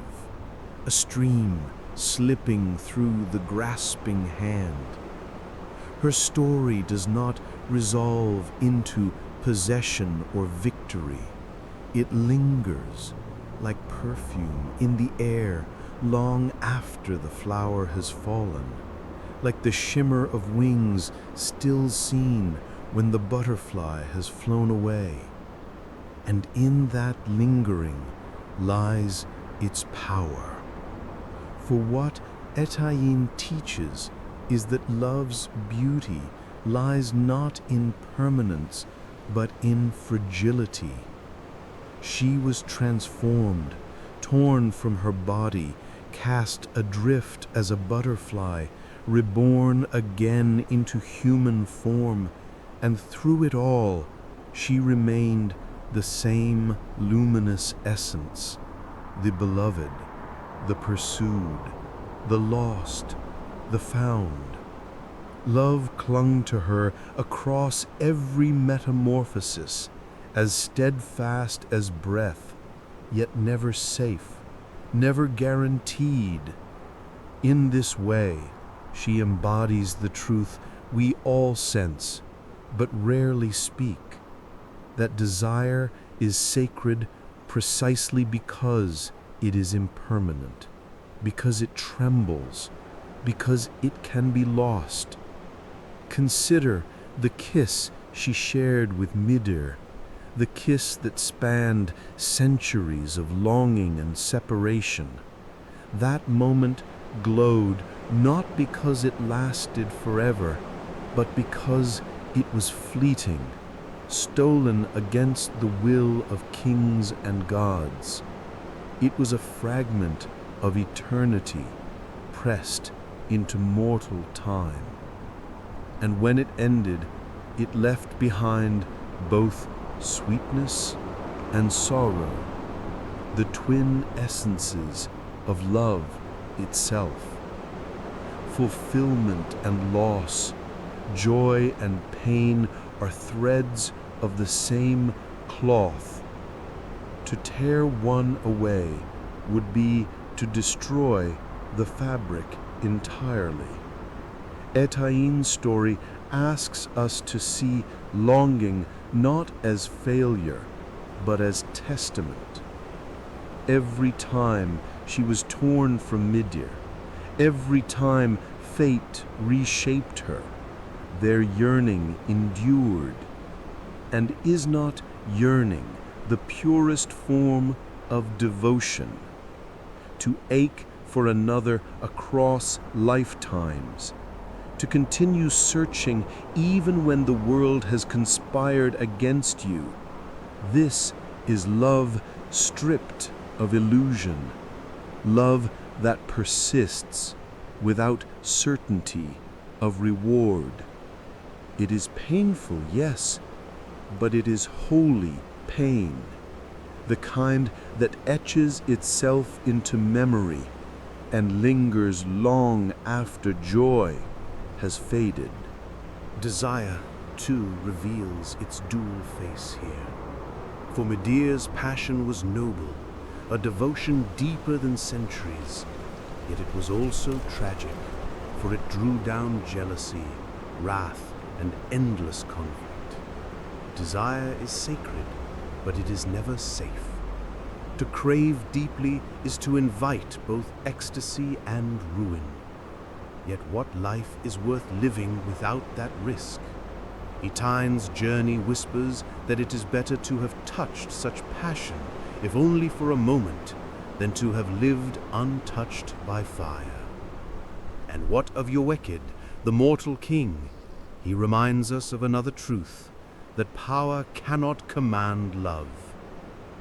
a stream slipping through the grasping hand. Her story does not resolve into possession or victory. It lingers like perfume in the air long after the flower has fallen, like the shimmer of wings still seen when the butterfly has flown away. And in that lingering lies its power. For what Aeteine teaches is that love's beauty lies not in permanence, but in fragility. She was transformed, torn from her body, cast adrift as a butterfly, reborn again into human form, and through it all, she remained the same luminous essence, the beloved, the pursued, the lost, the found. Love clung to her across every metamorphosis, as steadfast as breath, yet never safe, never guaranteed. In this way, she embodies the truth we all sense, but rarely speak, that desire is sacred precisely because it is impermanent, because it trembles, because it can be lost. Consider the kiss she shared with Midir, the kiss that spanned centuries of longing and separation. That moment glowed not because it lasted forever, but because it was fleeting, stolen against the will of kings and gods. It was a fragment of eternity pressed into mortal time. And when it ended, it left behind both sweetness and sorrow, the twin essences of love itself. Fulfillment and loss, joy and pain are threads of the same cloth. To tear one away would be to destroy the fabric entirely. Etain's story asks us to see longing not as failure, but as testament. Every time she was torn from Midir, every time fate reshaped her, their yearning endured. And is not yearning the purest form of devotion? To ache for another across lifetimes, to continue searching even when the world has conspired against you. This is love stripped of illusion, love that persists without certainty of reward. It is painful, yes, but it is holy pain, the kind that etches itself into memory and lingers long after joy has faded. Desire, too, reveals its dual face here. For Midir's passion was noble, a devotion deeper than centuries, yet it was also tragic, for it drew down jealousy, wrath, and endless conflict. Desire is sacred, but it is never safe. To crave deeply is to invite both ecstasy and ruin. Yet what life is worth living without that risk? Etaine's journey whispers that it is better to have touched such passion, if only for a moment, than to have lived untouched by fire. And what of Ioekid, the mortal king? He reminds us of another truth, that power cannot command love.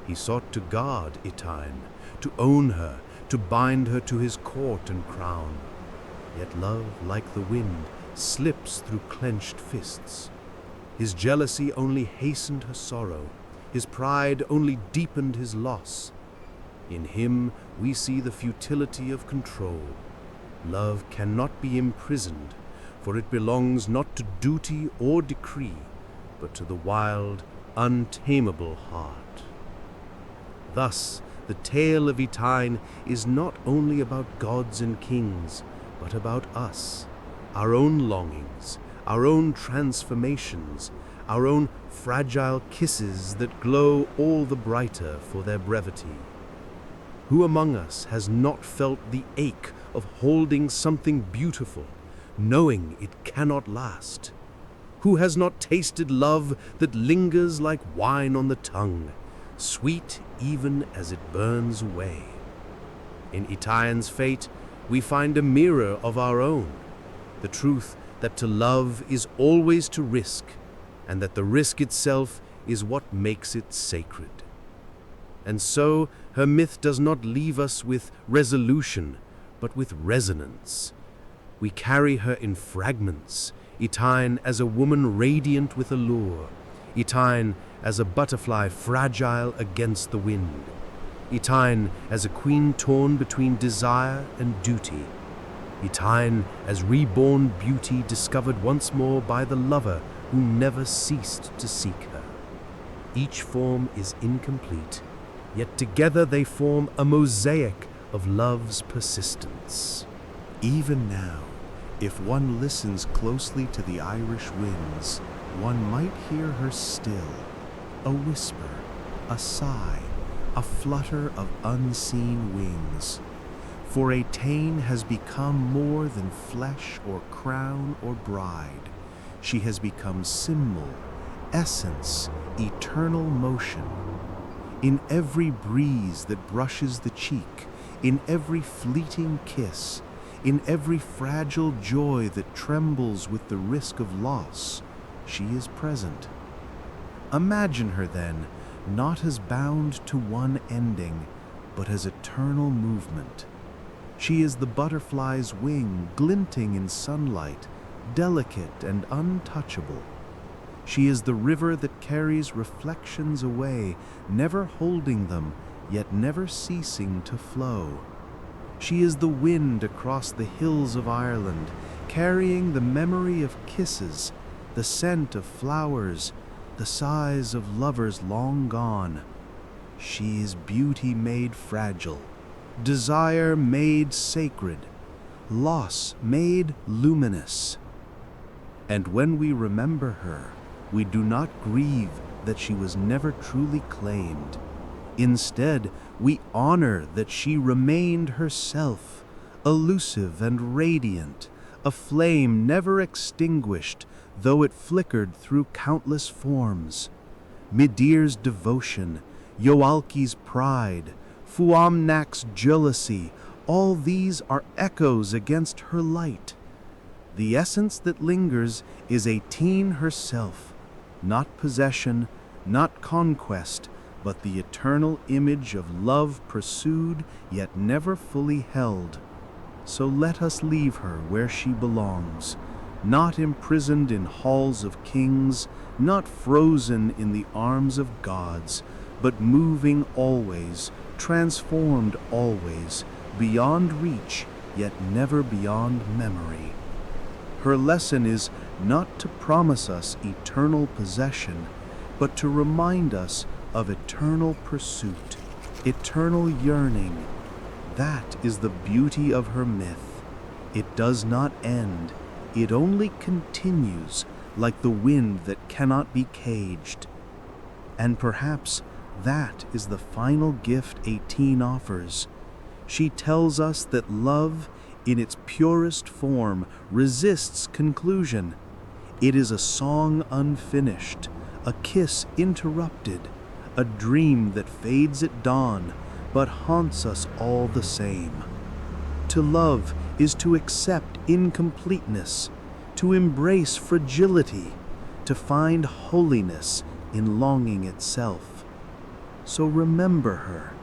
He sought to guard Etaine, to own her, to bind her to his court and crown. Yet love, like the wind, slips through clenched fists. His jealousy only hastened her sorrow. His pride only deepened his loss. In him we see the futility of control. Love cannot be imprisoned, for it belongs not to duty or decree, but to the wild, untamable heart. Thus, the tale of Etaine is not only about gods and kings, but about us, our own longings, our own transformations, our own fragile kisses that glow all the brighter for their brevity. Who among us has not felt the ache of holding something beautiful, knowing it cannot last? Who has not tasted love that lingers like wine on the tongue, sweet even as it burns away? In Etaine's fate, we find a mirror of our own, the truth that to love is always to risk, and that the risk itself is what makes it sacred. And so, her myth does not leave us with resolution, but with resonance. We carry her in fragments, Etaine as a woman radiant with allure, Etaine as a butterfly fragile against the wind, Etaine as a queen torn between desire and duty, Etaine as reborn beauty discovered once more by the lover who never ceased to seek her. Each form is incomplete, yet together they form a mosaic of love's persistence. Even now, if one listens closely to the Irish winds, one might hear her still, a whisper, a sigh, a flutter of unseen wings. For Atane has become more than flesh or crown or bride. She has become symbol, essence, eternal motion. In every breeze that brushes the cheek, in every fleeting kiss, in every fragile joy that trembles with the risk of loss, she is present. Imagine her then, not as bound to one ending, but as eternal movement. She is the butterfly's wing glinting in sunlight, delicate and untouchable. She is the river that carries reflections away, never holding them, yet never ceasing to flow. She is the wind across the hills of Ireland, carrying the memory of kisses, the scent of flowers, the sighs of lovers long gone. She is beauty made fragile, desire made sacred, loss made luminous. And when we remember her, we do not grieve that she was never truly claimed. Instead, we honor that she remained herself, elusive and radiant, a flame never extinguished, though it flickered through countless forms. Midir's devotion, Yoalki's pride, Fuamnak's jealousy, all these are echoes against her light. The essence that lingers is Atene herself, not possession, not conquest, but the eternal image of love pursued yet never fully held. So let us leave her where she belongs, not imprisoned in halls of kings, not frozen in the arms of gods, but moving always, transformed always, beyond reach, yet never beyond memory. Her lesson is not to promise us eternal possession, but to remind us of eternal pursuit, eternal yearning. That is the beauty of her myth. It does not end. It only continues, like the wind that cannot be caged. And perhaps that is the final gift Atene offers. She tells us that love, in its purest form, resists conclusion. It is a song unfinished, a kiss interrupted, a dream that fades at dawn, but haunts us all the same. To love is to accept incompleteness, to embrace fragility, to find holiness in longing itself. So remember her,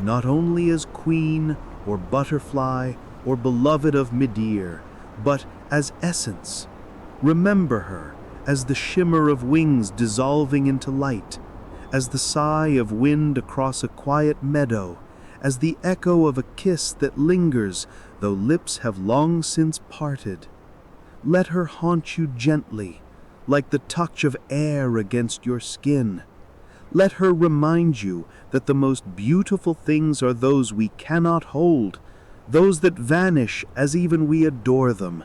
not only as queen or butterfly or beloved of Midir, but as essence. Remember her as the shimmer of wings dissolving into light, as the sigh of wind across a quiet meadow, as the echo of a kiss that lingers though lips have long since parted. Let her haunt you gently, like the touch of air against your skin. Let her remind you that the most beautiful things are those we cannot hold, those that vanish as even we adore them.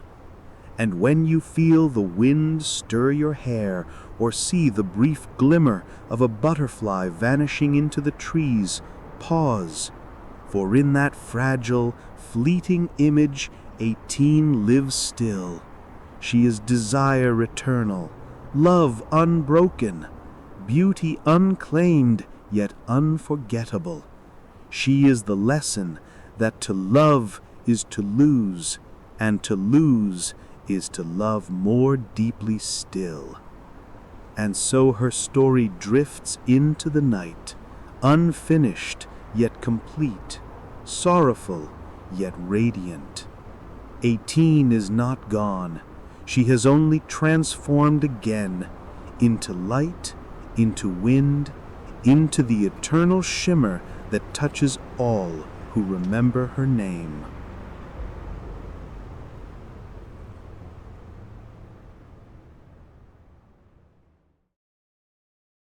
And when you feel the wind stir your hair, or see the brief glimmer of a butterfly vanishing into the trees, pause, for in that fragile, fleeting image Atene lives still. She is desire eternal, love unbroken, beauty unclaimed yet unforgettable. She is the lesson that to love is to lose, and to lose is to love more deeply still. And so her story drifts into the night, unfinished yet complete, sorrowful yet radiant. Atene is not gone. She has only transformed again into light, into wind, into the eternal shimmer that touches all who remember her name.